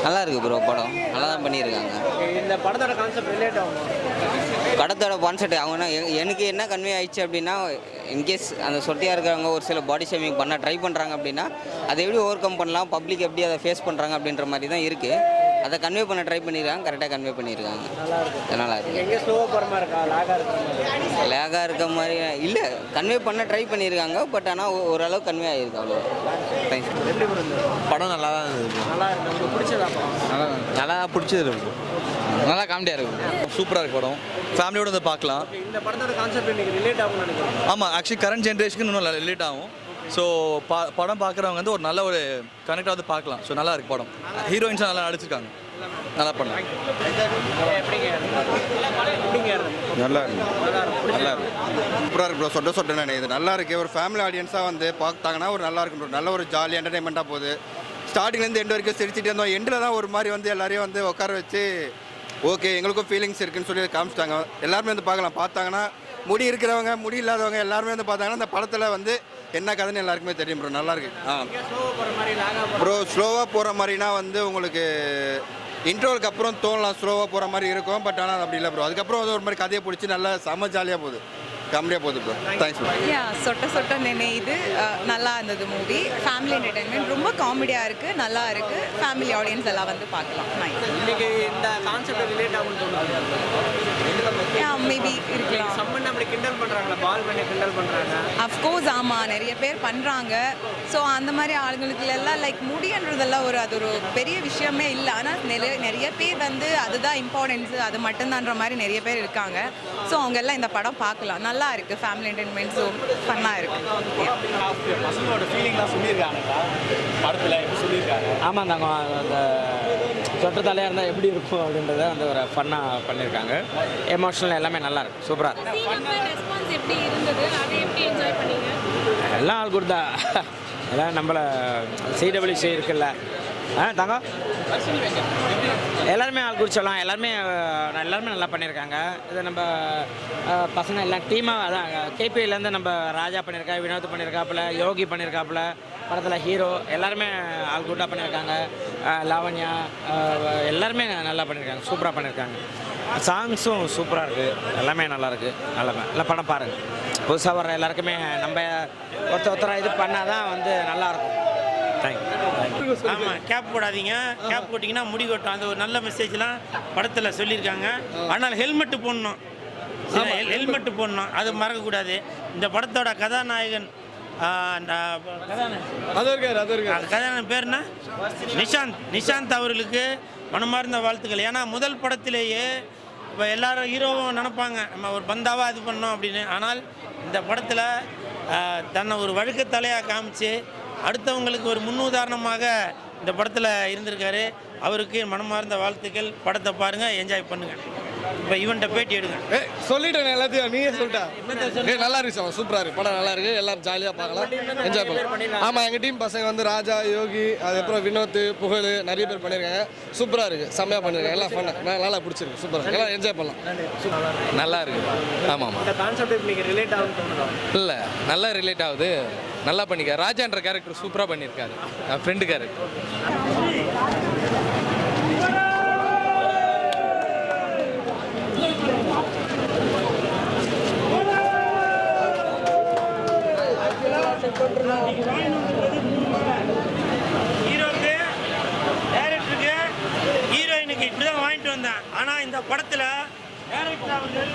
நல்லா இருக்குது ப்ரோ. படம் நல்லா தான் பண்ணியிருக்காங்க. இந்த படத்தோட கான்செப்ட் ரிலேட் ஆகும். படத்தோட கான்செப்ட் அவங்கன்னா எனக்கு என்ன கன்வே ஆயிடுச்சு அப்படின்னா, இன்கேஸ் அந்த சொட்டியாக இருக்கிறவங்க ஒரு சில பாடி ஷேமிங் பண்ண ட்ரை பண்ணுறாங்க அப்படின்னா, அதை எப்படி ஓவர் கம் பண்ணலாம், பப்ளிக் எப்படி அதை ஃபேஸ் பண்ணுறாங்க அப்படின்ற மாதிரி தான் இருக்குது. அதை கன்வே பண்ண ட்ரை பண்ணியிருக்காங்க, கரெக்டாக கன்வே பண்ணியிருக்காங்க. நல்லா இருக்கு. நல்லா இருக்குது. எங்கே ஸ்லோவாக போகிற மாதிரி இருக்கா, லாகாக இருக்கிற மாதிரி? லேகாக இருக்க மாதிரி இல்லை, கன்வே பண்ண ட்ரை பண்ணியிருக்காங்க. பட் ஆனால் ஓரளவு கன்வே ஆகிருக்கு, அவ்வளோ. தேங்க்ஸ். எப்படி இருந்தது படம் நல்லா தான் இருந்தது. நல்லா இருக்கு. உங்களுக்கு பிடிச்சதா படம்? நல்லா பிடிச்சது இருக்கு. நல்லா காமெடியாக இருக்கும். சூப்பராக இருக்கு படம். ஃபேமிலியோட வந்து பார்க்கலாம். இந்த படத்தோட கான்செப்ட் இன்னைக்கு ரிலேட் ஆகும்னு நினைக்கிறேன். ஆமாம், ஆக்சுவலி கரண்ட் ஜென்ரேஷனுக்கு இன்னும் ரிலேட் ஆகும். ஸோ படம் பார்க்குறவங்க வந்து ஒரு நல்ல ஒரு கனெக்டாக வந்து பார்க்கலாம். ஸோ நல்லா இருக்கு படம். ஹீரோயின்ஸும் நல்லா நடிச்சிருக்காங்க. நல்லா படம். நல்லா இருக்கு. நல்லா இருக்கு. சூப்பராக இருக்கு ப்ரோ. சொட்ட நினைக்குது. நல்லா இருக்கு. ஒரு ஃபேமிலி ஆடியன்ஸாக வந்து பார்த்தாங்கன்னா ஒரு நல்லா இருக்கும் ப்ரோ. நல்ல ஒரு ஜாலி என்டர்டைன்மெண்ட்டாக போகுது. ஸ்டார்டிங்லேருந்து எண்டு வரைக்கும் சிரிச்சிட்டு இருந்தோம். எண்டில் தான் ஒரு மாதிரி வந்து எல்லாரையும் வந்து உட்கார வச்சு ஓகே எங்களுக்கும் ஃபீலிங்ஸ் இருக்குன்னு சொல்லி காமிச்சிட்டாங்க. எல்லாருமே வந்து பார்க்கலாம். பார்த்தாங்கன்னா முடி இருக்கிறவங்க முடி இல்லாதவங்க எல்லாருமே வந்து பார்த்தாங்கன்னா இந்த படத்தில் வந்து என்ன கதைன்னு எல்லாருக்குமே தெரியும் ப்ரோ. நல்லாயிருக்கு. ப்ரோ ஸ்லோவாக போகிற மாதிரினா வந்து உங்களுக்கு இன்ட்ரோலுக்கு அப்புறம் தோணலாம் ஸ்லோவாக போகிற மாதிரி இருக்கும். பட் ஆனால் அப்படி இல்லை ப்ரோ. அதுக்கப்புறம் வந்து ஒரு மாதிரி கதையை பிடிச்சி நல்லா செம்ம ஜாலியாக போகுது. காமெடியாக போகுது ப்ரோ. Thanks bro. சொட்ட நினைது நல்லா இருந்தது மூவி. ஃபேமிலி என்டர்டைன்மெண்ட் ரொம்ப காமெடியாக இருக்குது, நல்லா இருக்குது. ஃபேமிலி ஆடியன்ஸ் எல்லாம் வந்து பார்க்கலாம். இன்னைக்கு இந்த கான்செப்ட் ரிலேட் ஆகும்னு தோணுது. மேபி இருக்கலாம். சம்மன் அப்படி கிண்டல் பண்ணுறாங்களா, பால் பண்ணி கிண்டல் பண்ணுறாங்க. அஃப்கோர்ஸ் ஆமாம், நிறைய பேர் பண்ணுறாங்க. ஸோ அந்த மாதிரி ஆளுங்களுக்கு எல்லாம் லைக் முடின்றதெல்லாம் அது ஒரு பெரிய விஷயமே இல்லை. ஆனால் நிறைய பேர் வந்து அதுதான் இம்பார்ட்டன்ஸு, அது மட்டும்தான்ற மாதிரி நிறைய பேர் இருக்காங்க. ஸோ அவங்க எல்லாம் இந்த படம் பார்க்கலாம். நல்லா இருக்குது. ஃபேமிலி என்டர்டைன்மெண்ட் ஸோ ஃபன்னாக இருக்குது. பசங்களோட ஃபீலிங்லாம் சொல்லியிருக்காங்களா படத்தில்? எப்படி சொல்லியிருக்காங்க? ஆமாம் தாங்க. அந்த சொட்டத்தலையாக இருந்தால் எப்படி இருக்கும் அப்படின்றத வந்து ஒரு ஃபன்னாக பண்ணியிருக்காங்க. எமோஷனல் எல்லாமே நல்லா இருக்கு. சூப்பராக எப்படி இருந்தது, அதை எப்படி என்ஜாய் பண்ணீங்க? எல்லாம் ஆள் கொடுத்தா எல்லாம் நம்மளை சிடபிள்யூசி இருக்குல்ல தாங்க எல்லாருமே ஆள் குறிச்சலாம். எல்லாருமே நல்லா பண்ணியிருக்காங்க. இது நம்ம பசங்க எல்லாம் டீமாக அதான் கேபிஐலேருந்து நம்ம ராஜா பண்ணியிருக்கா, வினோத் பண்ணியிருக்காப்புல, யோகி பண்ணியிருக்காப்புல, படத்தில் ஹீரோ எல்லாருமே ஆள் கூட்டாக பண்ணியிருக்காங்க. லாவண்யா எல்லாருமே நல்லா பண்ணியிருக்காங்க. சூப்பராக பண்ணியிருக்காங்க. சாங்ஸும் சூப்பராக இருக்குது. எல்லாமே நல்லாயிருக்கு. நல்லா படம் பாருங்கள். புதுசாக வர்ற எல்லாருக்குமே நம்ம ஒருத்தராக இது பண்ணால் தான் வந்து நல்லாயிருக்கும். தேங்க்யூ. ஆமாம், கேப் போடாதீங்க. கேப் போட்டிங்கன்னா முடி கொட்டும். அந்த ஒரு நல்ல மெசேஜ்லாம் படத்தில் சொல்லியிருக்காங்க. ஆனால் ஹெல்மெட்டு போடணும். ஹெல்மெட்டு போடணும், அது மறக்கக்கூடாது. இந்த படத்தோட கதாநாயகன் கதாநாயகன் பேர்னா நிஷாந்த் அவர்களுக்கு மனமார்ந்த வாழ்த்துக்கள். ஏன்னா முதல் படத்திலேயே இப்போ எல்லாரும் ஹீரோவும் நினைப்பாங்க நம்ம ஒரு பந்தாவாக இது பண்ணோம் அப்படின்னு. ஆனால் இந்த படத்தில் தன்னை ஒரு வழுக்கத்தலையாக காமிச்சு அடுத்தவங்களுக்கு ஒரு முன்னுதாரணமாக இந்த படத்தில் இருந்திருக்காரு. அவருக்கு மனமார்ந்த வாழ்த்துக்கள். படத்தை பாருங்கள், என்ஜாய் பண்ணுங்கள். இப்போ இவன்கிட்ட பேட்டி எடுங்க. சொல்லிட்டேன் எல்லாத்தையும். நீயே சொல்லிட்டா. நல்லா இருக்கு சார். சூப்பராக இருக்குது. படம் நல்லா இருக்குது. எல்லாரும் ஜாலியாக பார்க்கலாம், என்ஜாய் பண்ணலாம். ஆமாம், எங்கள் டீம் பசங்க வந்து ராஜா, யோகி, அதுக்கப்புறம் வினோத், புகழ் நிறைய பேர் பண்ணியிருக்காங்க. சூப்பராக இருக்குது. செம்மையாக பண்ணியிருக்காங்க. எல்லாம் பண்ண நல்லா பிடிச்சிருக்கு. சூப்பராக எல்லாம் என்ஜாய் பண்ணலாம். நல்லா இருக்குது. ஆமாம். இந்த கான்செப்ட் இன்னைக்கு ரிலேட் ஆகும்னு தோணுதா? இல்லை, நல்லா ரிலேட் ஆகுது. நல்லா பண்ணியிருக்காரு. ராஜான்ற கேரக்டர் சூப்பராக பண்ணியிருக்காரு. Friend character. ஹீரோக்கு, டைரக்டருக்கு, ஹீரோயினுக்கு இப்படி தான் வாங்கிட்டு வந்தேன். ஆனால் இந்த படத்தில் டைரக்டர் அவர்கள்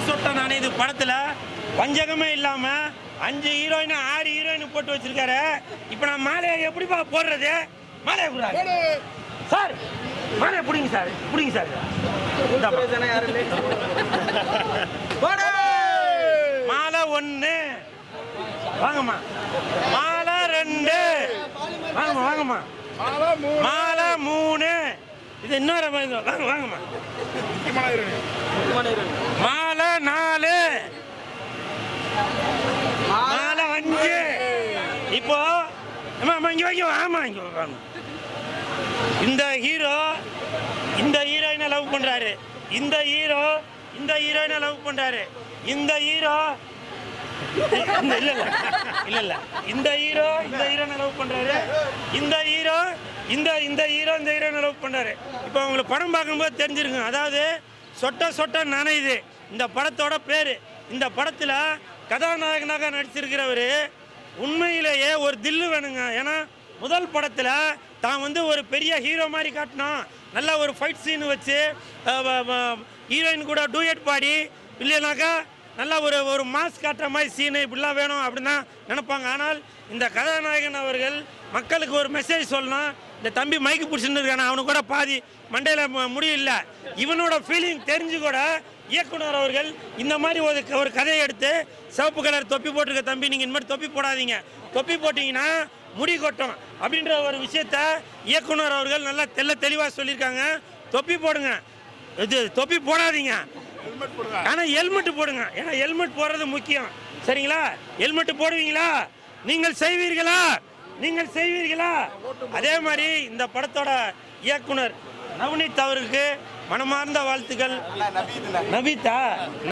சொட்ட நானே இது படத்தில் வஞ்சகமே இல்லாமல் 5 ஹீரோயின் 6 ஹீரோயின் போட்டு வச்சிருக்காரு. இப்போ நான் மாலையை எப்படிப்பா போடுறது? மாலையை கூடாது சார். மாலையை பிடிங்க சார். பிடிங்க சார். மாலை 1, வாங்கம்மா. மாலை 2, வாங்கம்மா. மாலை 3, இது இன்னொரு வாங்கம்மா. மாலை 4, மாலை 5. இப்போ இங்கே வைக்க. ஆமாம், இங்கே வாங்க. இந்த ஹீரோ இந்த ஹீரோயினை லவ் பண்ணுறாரு. இந்த ஹீரோ இந்த ஹீரோயினை லவ் பண்ணுறாரு. இந்த ஹீரோ இல்லை இந்த ஹீரோ இந்த ஹீரோனை லவ் பண்ணுறாரு. இந்த ஹீரோ இந்த இந்த ஹீரோனை லவ் பண்ணுறாரு. இப்போ அவங்களுக்கு படம் பார்க்கும்போது தெரிஞ்சிருங்க. அதாவது சொட்ட சொட்ட நனையுது இந்த படத்தோட பேர். இந்த படத்தில் கதாநாயகனாக நடிச்சிருக்கிறவர் உண்மையிலேயே ஒரு தில்லு வேணுங்க. ஏன்னா முதல் படத்தில் தான் வந்து ஒரு பெரிய ஹீரோ மாதிரி காட்டினா, நல்லா ஒரு ஃபைட் சீனு வச்சு ஹீரோயின் கூட டூயட் பாடி, இல்லைனாக்கா நல்லா ஒரு மாஸ் காட்டுற மாதிரி சீனு இப்படிலாம் வேணும் அப்படின்னு தான் நினைப்பாங்க. ஆனால் இந்த கதாநாயகன் அவர்கள் மக்களுக்கு ஒரு மெசேஜ் சொல்லணும். இந்த தம்பி மைக்கு பிடிச்சின்னு இருக்கானே, அவனுக்கு கூட பாதி மண்டையில் முடியல. இவனோட ஃபீலிங் தெரிஞ்சு கூட இயக்குனர் அவர்கள் இந்த மாதிரி ஒரு கதையை எடுத்து, சிவப்பு கலர் தொப்பி போட்டிருக்க தம்பி, நீங்கள் இந்த மாதிரி தொப்பி போடாதீங்க, தொப்பி போட்டிங்கன்னா முடி கொட்டும் அப்படின்ற ஒரு விஷயத்த இயக்குனர் அவர்கள் நல்லா தெளிவாக சொல்லியிருக்காங்க. தொப்பி போடுங்க, இது தொப்பி போடாதீங்க, ஆனால் ஹெல்மெட் போடுங்க. ஏன்னா ஹெல்மெட் போடுறது முக்கியம். சரிங்களா? ஹெல்மெட் போடுவீங்களா? நீங்கள் செய்வீர்களா? நீங்கள் செய்வீர்களா? அதே மாதிரி இந்த படத்தோட இயக்குனர் நவநீத் அவருக்கு மனமார்ந்த வாழ்த்துக்கள்.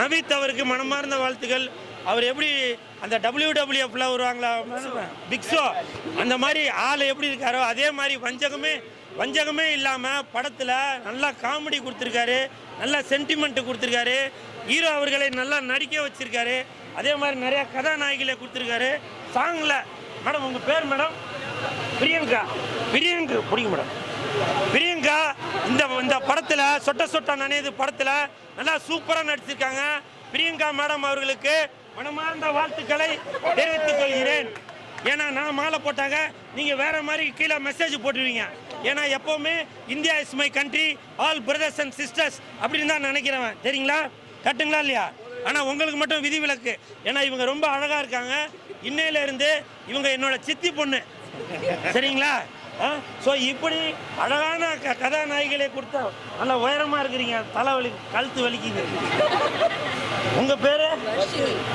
நவீத் அவருக்கு மனமார்ந்த வாழ்த்துக்கள். அவர் எப்படி அந்த WWFல வருவாங்களா, பிக் ஷோ, அந்த மாதிரி ஆள் எப்படி இருக்காரோ அதே மாதிரி வஞ்சகமே இல்லாமல் படத்தில் நல்லா காமெடி கொடுத்துருக்காரு, நல்லா சென்டிமெண்ட்டு கொடுத்துருக்காரு, ஹீரோ அவர்களை நல்லா நடிக்க வச்சுருக்காரு. அதே மாதிரி நிறையா கதாநாயகிகளை கொடுத்துருக்காரு. சாங்கில் மேடம், உங்கள் பேர் மேடம்? பிரியங்கா பிடிக்கும் மேடம். பிரியங்கா இந்த படத்தில் சொட்ட சொட்ட நனையுது படத்தில் நல்லா சூப்பராக நடிச்சிருக்காங்க. பிரியங்கா மேடம் அவர்களுக்கு மனமார்ந்த வாழ்த்துக்களை தெரிவித்துக் கொள்கிறேன். ஏன்னா நான் மாலை போட்டாங்க, நீங்கள் வேறு மாதிரி கீழே மெசேஜ் போட்டுருவீங்க. ஏன்னா எப்போவுமே India is my country, all brothers and sisters அப்படின்னு தான் நினைக்கிறவன். சரிங்களா? கட்டுங்களா இல்லையா? ஆனால் உங்களுக்கு மட்டும் விதிவிலக்கு. ஏன்னா இவங்க ரொம்ப அழகாக இருக்காங்க. இன்னையிலேருந்து இவங்க என்னோட சித்தி பொண்ணு. சரிங்களா? ஸோ இப்படி அழகான கதாநாயகிகளை கொடுத்தா நல்லா உயரமாக இருக்கிறீங்க, தலைவலி கழுத்து வலிக்குது. உங்கள் பேர்?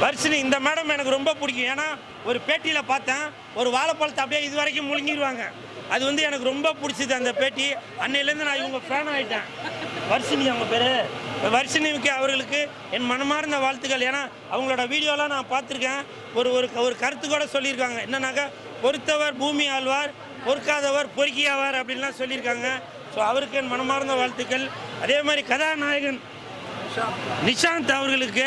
வர்ஷினி. இந்த மேடம் எனக்கு ரொம்ப பிடிக்கும். ஏன்னா ஒரு பேட்டியில் பார்த்தேன், ஒரு வாழைப்பழத்தை அப்படியே இது வரைக்கும் முழுங்கிடுவாங்க. அது வந்து எனக்கு ரொம்ப பிடிச்சிது அந்த பேட்டி. அன்னையிலேருந்து நான் இவங்க ஃபேன் ஆகிட்டேன். வர்ஷினி அவங்க பேர். வர்ஷினிக்கு அவர்களுக்கு என் மனமார்ந்த வாழ்த்துக்கள். ஏன்னா அவங்களோட வீடியோலாம் நான் பார்த்துருக்கேன். ஒரு கருத்து கூட சொல்லியிருக்காங்க. என்னன்னாக்கா, பொறுத்தவர் பூமி ஆழ்வார், பொறுக்காதவர் பொறுக்கியாவார் அப்படின்லாம் சொல்லியிருக்காங்க. ஸோ அவருக்கு என் மனமார்ந்த வாழ்த்துக்கள். அதே மாதிரி கதாநாயகன் நிஷாந்த் அவர்களுக்கு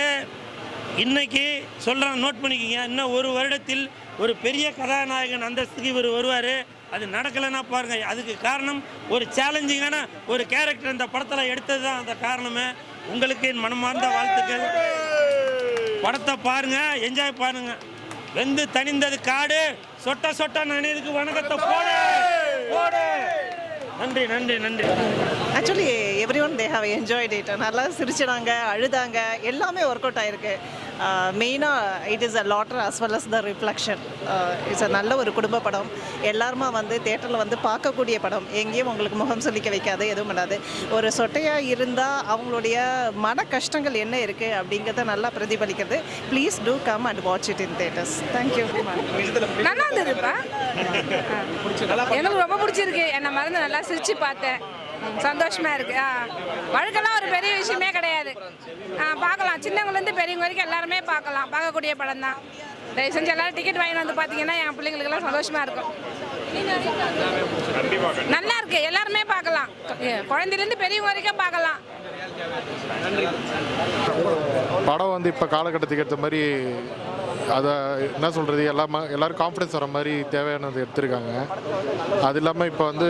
இன்னைக்கு சொல்கிறேன், நோட் பண்ணிக்கிங்க. இன்னும் ஒரு வருடத்தில் ஒரு பெரிய கதாநாயகன் அந்தஸ்துக்கு இவர் வருவார். அது நடக்கலைன்னா பாருங்கள். அதுக்கு காரணம் ஒரு சேலஞ்சிங்கான ஒரு கேரக்டர் இந்த படத்தில் எடுத்தது தான் அந்த காரணமே. உங்களுக்கு என் மனமார்ந்த வாழ்த்துக்கள். படத்தை பாருங்கள், என்ஜாய் பாருங்கள். வெந்து தணிந்தது காடு, சொட்ட சொட்ட நனையதுக்கு வணக்கத்தை போடு. நன்றி நன்றி நன்றி. Actually everyone they have enjoyed it. நல்லா சிரிச்சிடாங்க, அழுதாங்க, எல்லாமே ஒர்க் அவுட் ஆகிருக்கு. மெயினாக it is a laughter as well as the reflection. It's a நல்ல ஒரு குடும்ப படம். எல்லாருமா வந்து தேட்டரில் வந்து பார்க்கக்கூடிய படம். எங்கேயும் உங்களுக்கு முகம் சொல்லிக்க வைக்காது, எதுவும் பண்ணாது. ஒரு சொட்டையாக இருந்தால் அவங்களுடைய மன கஷ்டங்கள் என்ன இருக்குது அப்படிங்கிறத நல்லா பிரதிபலிக்கிறது. Please do come and watch it in theatres. Thank you. நல்லா இருந்ததுப்பா, எனக்கு ரொம்ப பிடிச்சிருக்கு. என்னை மறந்து நல்லா சிரிச்சு பார்த்தேன், சந்தோஷமாக இருக்குது. வழக்கெல்லாம் ஒரு பெரிய விஷயமே கிடையாது. பார்க்கலாம், சின்னவங்கலேருந்து பெரியவங்க வரைக்கும் எல்லாருமே பார்க்கக்கூடிய படம் தான். தயவு செஞ்சு எல்லாரும் டிக்கெட் வாங்கிட்டு வந்து பார்த்தீங்கன்னா என் பிள்ளைங்களுக்கெல்லாம் சந்தோஷமாக இருக்கும். நல்லா இருக்கு, எல்லாருமே பார்க்கலாம், குழந்தைலேருந்து பெரியவங்க வரைக்கும் பார்க்கலாம். படம் வந்து இப்போ காலகட்டத்துக்கு ஏற்ற மாதிரி அதை என்ன சொல்கிறது, எல்லோரும் கான்ஃபிடன்ஸ் வர மாதிரி தேவையானது எடுத்திருக்காங்க. அது இல்லாமல் இப்போ வந்து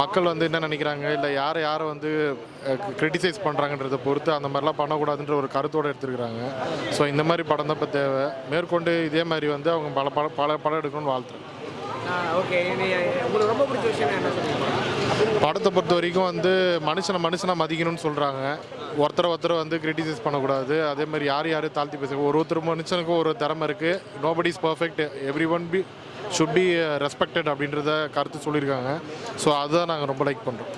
மக்கள் வந்து என்ன நினைக்கிறாங்க, இல்லை யாரை வந்து கிரிட்டிசைஸ் பண்ணுறாங்கன்றதை பொறுத்து அந்த மாதிரிலாம் பண்ணக்கூடாதுன்ற ஒரு கருத்தோடு எடுத்துருக்குறாங்க. ஸோ இந்த மாதிரி படம் தான் இப்போ தேவை. மேற்கொண்டு இதே மாதிரி வந்து அவங்க பல படம் எடுக்கணும்னு வாழ்த்துறேன். ஓகே, உங்களுக்கு ரொம்ப பிடிச்ச விஷயம் என்ன சொல்லுவீங்க? படத்தை பொறுத்த வரைக்கும் வந்து மனுஷனை மதிக்கணும்னு சொல்கிறாங்க. ஒருத்தரை வந்து கிரிட்டிசைஸ் பண்ணக்கூடாது. அதே மாதிரி யாரையும் தாழ்த்தி பேச, ஒருத்தர் மனுஷனுக்கும் ஒரு திறமை இருக்குது. Nobody is perfect, every one should be respected அப்படின்றத கருத்து சொல்லியிருக்காங்க. ஸோ அதுதான் நாங்கள் ரொம்ப லைக் பண்ணுறோம்.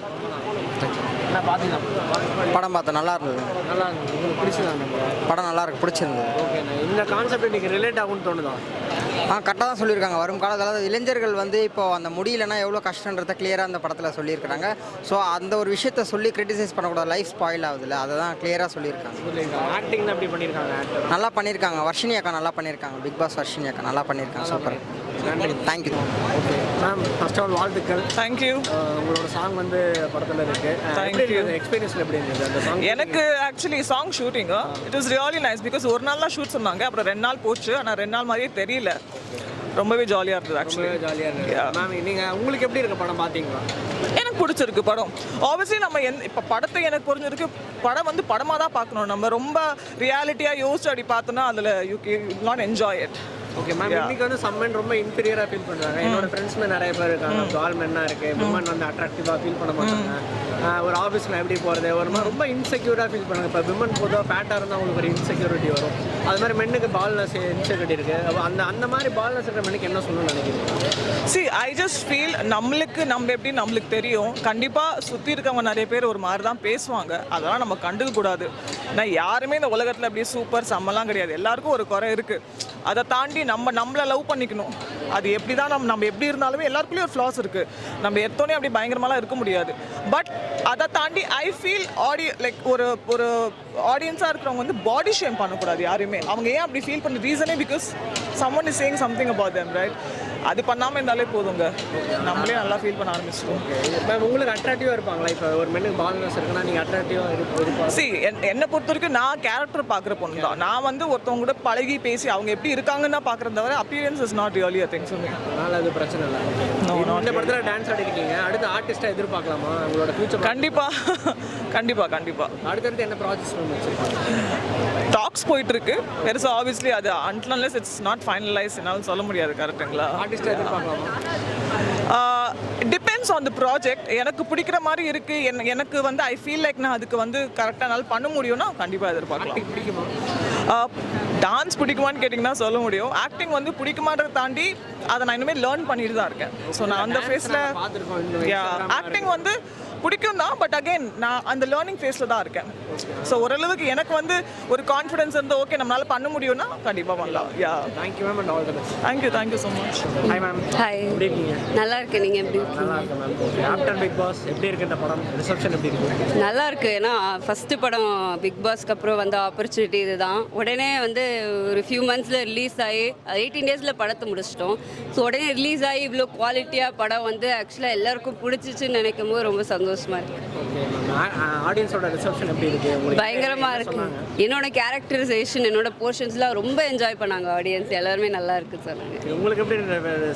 படம் பார்த்தேன், நல்லா இருந்தது. நல்லா இருந்தது. உங்களுக்கு பிடிச்சதாங்க படம் நல்லா இருக்கு, பிடிச்சிருந்தது. ஓகேண்ணா, இந்த கான்செப்ட் இன்றைக்கி ரிலேட் ஆகும்னு தோணுதா? கரெக்டாக தான் சொல்லியிருக்காங்க. வரும் காலத்தில் அதாவது இளைஞர்கள் வந்து இப்போ அந்த முடியலன்னா எவ்வளோ கஷ்டன்றதை கிளியராக அந்த படத்தில் சொல்லியிருக்காங்க. ஸோ அந்த ஒரு விஷயத்தை சொல்லி கிரிட்டிசைஸ் பண்ணக்கூடாது, லைஃப் ஸ்பாயில் ஆகுதுல்ல, அதை தான் கிளியராக சொல்லியிருக்காங்க. ஆக்டிங் தான் எப்படி பண்ணியிருக்காங்க? நல்லா பண்ணியிருக்காங்க. வர்ஷினி அக்கா நல்லா பண்ணியிருக்காங்க. பிக் பாஸ் வர்ஷினி அக்கா நல்லா பண்ணியிருக்காங்க. சூப்பர். நன்றி. Thank you. Okay ma'am, first of all வாழ்த்துக்கள். தேங்க்யூ. உங்களோட சாங் வந்து படத்தில் இருக்கு. எக்ஸ்பீரியன்ஸ் எப்படி இருந்தது அந்த சாங்? எனக்கு ஆக்சுவலி சாங் ஷூட்டிங்கு it is really nice because ஒரு நாள் தான் ஷூட் சொன்னாங்க, அப்புறம் 2 நாள் போச்சு. ஆனால் 2 நாள் மாதிரியே தெரியல, ரொம்பவே ஜாலியாக இருந்தது ஆக்சுவலி. ஜாலியாக இருந்தது மேம். நீங்கள் உங்களுக்கு எப்படி இருக்கு படம் பார்த்தீங்களா? எனக்கு பிடிச்சிருக்கு படம். ஆப்வியஸ்லி நம்ம இப்போ படத்தை எனக்கு புரிஞ்சிருக்கு, படம் வந்து படமாக தான் பார்க்கணும். நம்ம ரொம்ப ரியாலிட்டியாக யோசிச்சு அப்படி பார்த்தோன்னா அதில் you not enjoy it. Okay ma'am, இன்னைக்கு வந்து சம்மன் ரொம்ப இன்ஃபீரியராக ஃபீல் பண்ணுறாங்க. என்னோட ஃப்ரெண்ட்ஸுமே நிறைய பேர் இருக்காங்க. ஆல் மென்னாக இருக்குது, விமன் வந்து அட்ராக்டிவாக ஃபீல் பண்ண மாட்டாங்க. ஒரு ஆஃபீஸில் எப்படி போகிறது ஒரு மாதிரி ரொம்ப இன்செக்யூராக ஃபீல் பண்ணுறாங்க. இப்போ விமன் பொதுவாக ஃபேட்டாக இருந்தால் அவங்களுக்கு ஒரு இன்செக்யூரிட்டி வரும். அது மாதிரி மென்னுக்கு பால்னஸ் இன்செக்யூரிட்டி இருக்குது. அந்த மாதிரி பால்னஸ் இருக்கிற மென்னுக்கு என்ன சொல்லணும்னு நினைக்கிறீங்க? சி ஐ ஜஸ்ட் ஃபீல் நம்மளுக்கு தெரியும். கண்டிப்பாக சுற்றி இருக்கவங்க நிறைய பேர் ஒரு மாதிரி தான் பேசுவாங்க, அதெல்லாம் நம்ம கண்டுக்க கூடாது. நான் யாருமே இந்த உலகத்தில் அப்படியே சூப்பர் செம்மலாம் கிடையாது. எல்லாருக்கும் ஒரு குறை இருக்குது. அதை தாண்டி நம்மளை லவ் பண்ணிக்கணும். அது எப்படி தான் நம்ம எப்படி இருந்தாலுமே எல்லாருக்குள்ளேயும் ஒரு ஃப்ளாஸ் இருக்குது. நம்ம எடுத்தோன்னே அப்படி பயங்கரமாலாம் இருக்க முடியாது. பட் அதை தாண்டி ஐ ஃபீல் ஒரு ஆடியன்ஸாக இருக்கிறவங்க வந்து பாடி ஷேம் பண்ணக்கூடாது யாரையுமே. அவங்க ஏன் அப்படி ஃபீல் பண்ண ரீசனே because someone is saying something about them, right? அது பண்ணாமல் இருந்தாலே போதுங்க, நம்மளே நல்லா ஃபீல் பண்ண ஆரம்பிச்சிடும். மேம், உங்களுக்கு அட்ராக்டிவாக இருப்பாங்களா? இப்போ ஒரு மென்னுக்கு பால்னஸ் இருக்குன்னா நீங்கள் அட்ராக்டிவாக இருப்பாங்க? சி என்னை பொறுத்த வரைக்கும் நான் கேரக்டர் பார்க்குற பொண்ணு தான். நான் வந்து ஒருத்தவங்க கூட பழகி பேசி அவங்க எப்படி இருக்காங்கன்னு தான் பார்க்குறத தவிர appearance is not really a thing for me. அதனால் அது பிரச்சனை இல்லை. இந்த படத்தில் டான்ஸ் ஆடிருக்கீங்க, அடுத்த ஆர்டிஸ்ட்டாக எதிர்பார்க்கலாமா உங்களோட ஃபியூச்சர்? கண்டிப்பாக. அடுத்தடுத்து என்ன ப்ராஜெக்ட்ஸ் வச்சுருப்பாங்க? டாக்ஸ் போயிட்டு இருக்கு பெருசா. ஆப்வியஸ்லி அது until unless it's not finalized என்னால சொல்ல முடியாது. கரெக்ட்டுங்களா? ஆர்டிஸ்ட்டாக எதிர்பார்க்கலாமா? Depends on the project. எனக்கு பிடிக்கிற மாதிரி இருக்கு, எனக்கு வந்து ஐ ஃபீல் லைக் நான் அதுக்கு வந்து கரெக்டாக என்னால் பண்ண முடியும்னா கண்டிப்பாக எதிர்பார்க்கலாம். பிடிக்குமா? டான்ஸ் பிடிக்குமான்னு கேட்டிங்கன்னா சொல்ல முடியும். ஆக்டிங் வந்து பிடிக்குமான்றதை தாண்டி அதை நான் இனிமேல் லேர்ன் பண்ணிட்டு தான் இருக்கேன். ஸோ நான் அந்த ஃபேஸில் ஆக்டிங் வந்து பிடிக்கும் தான், பட் அகெயின் நான் அந்த லேர்னிங் ஃபேஸில் தான் இருக்கேன். ஸோ ஓரளவுக்கு எனக்கு வந்து ஒரு கான்ஃபிடன்ஸ் இருந்து ஓகே நம்மளால பண்ண முடியும்னா கண்டிப்பாக பண்ணலாம். Yeah, thank you ma'am and all the best. Thank you so much. Hi ma'am. Hi, எப்படி இருக்கீங்க? நல்லா இருக்கேன். நீங்கள் எப்படி இருக்கீங்க? நல்லா இருக்கேன் மேம். ஆஃப்டர் பிக் பாஸ் எப்படி இருக்கு இந்த படம்? ரிசப்ஷன் எப்படி இருக்கு? நல்லா இருக்கு. ஏன்னா ஃபஸ்ட்டு படம் பிக் பாஸ்க்கு அப்புறம் வந்த ஆப்பர்ச்சுனிட்டி இதுதான். உடனே வந்து ஒரு ஃபியூ மந்த்ஸில் ரிலீஸ் ஆகி 18 டேஸில் படத்தை முடிச்சிட்டோம். ஸோ உடனே ரிலீஸ் ஆகி இவ்வளோ குவாலிட்டியாக படம் வந்து ஆக்சுவலாக எல்லாருக்கும் பிடிச்சிச்சுன்னு நினைக்கும் போது ரொம்ப சந்தோஷமாக இருக்குது. ஆடியன்ஸோட ரிசப்ஷன் எப்படி இருக்கு? பயங்கரமாக இருக்கு. என்னோட கேரக்டரைசேஷன், என்னோட போர்ஷன்ஸ்லாம் ரொம்ப என்ஜாய் பண்ணாங்க ஆடியன்ஸ். எல்லாருமே நல்லா இருக்குன்னு சொன்னாங்க. உங்களுக்கு எப்படி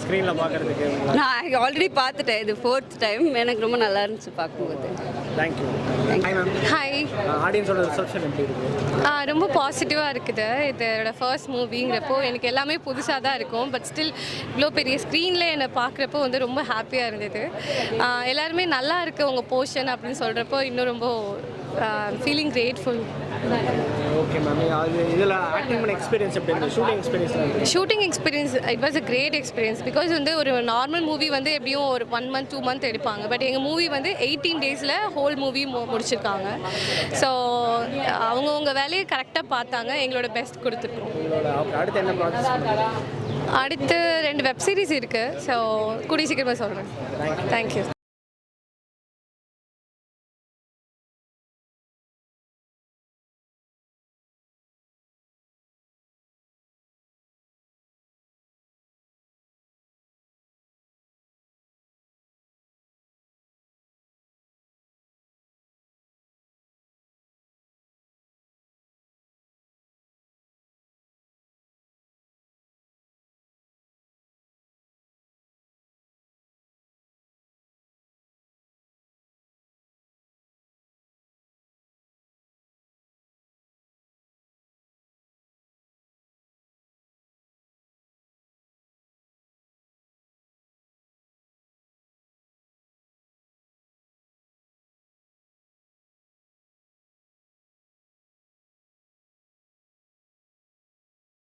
ஸ்க்ரீனில் பார்க்குறதுக்கு? நான் ஆல்ரெடி பார்த்துட்டேன், இது 4th டைம். எனக்கு ரொம்ப நல்லா இருந்துச்சு பார்க்கும்போது. தேங்க்யூ. Hi ma'am. ஹாய். ஆடியன்ஸோட ரிசப்ஷன் எப்படி இருக்கு? ரொம்ப பாசிட்டிவாக இருக்குது. இதோட ஃபர்ஸ்ட் மூவிங்கிறப்போ எனக்கு எல்லாமே புதுசாக தான் இருக்கும். பட் ஸ்டில் இவ்வளோ பெரிய ஸ்க்ரீனில் என்னை பார்க்குறப்போ வந்து ரொம்ப ஹாப்பியாக இருந்தது. எல்லாருமே நல்லா இருக்குது உங்கள் போர்ஷன் அப்படின்னு சொல்கிறப்போ இன்னும் ரொம்ப ஃபீலிங் கிரேட்ஃபுல். Okay ma'am. அது இதில் ஆக்டிங் பண்ண எக்ஸ்பீரியன்ஸ் எப்படி இருந்தது? Shooting experience it was a great experience. Because வந்து ஒரு நார்மல் மூவி வந்து எப்படியும் ஒரு 1 month 2 month எடுப்பாங்க. பட் எங்கள் மூவி வந்து 18 டேஸில் ஹோல் மூவி முடிச்சிருக்காங்க. ஸோ அவங்கவுங்க வேலையை கரெக்டாக பார்த்தாங்க. எங்களோட பெஸ்ட் கொடுத்துருக்கோம். அடுத்து என்ன ப்ராஜெக்ட்? அடுத்து 2 வெப் சீரிஸ் இருக்குது. ஸோ கூடிய சீக்கிரமாக சொல்கிறேன். தேங்க்யூ.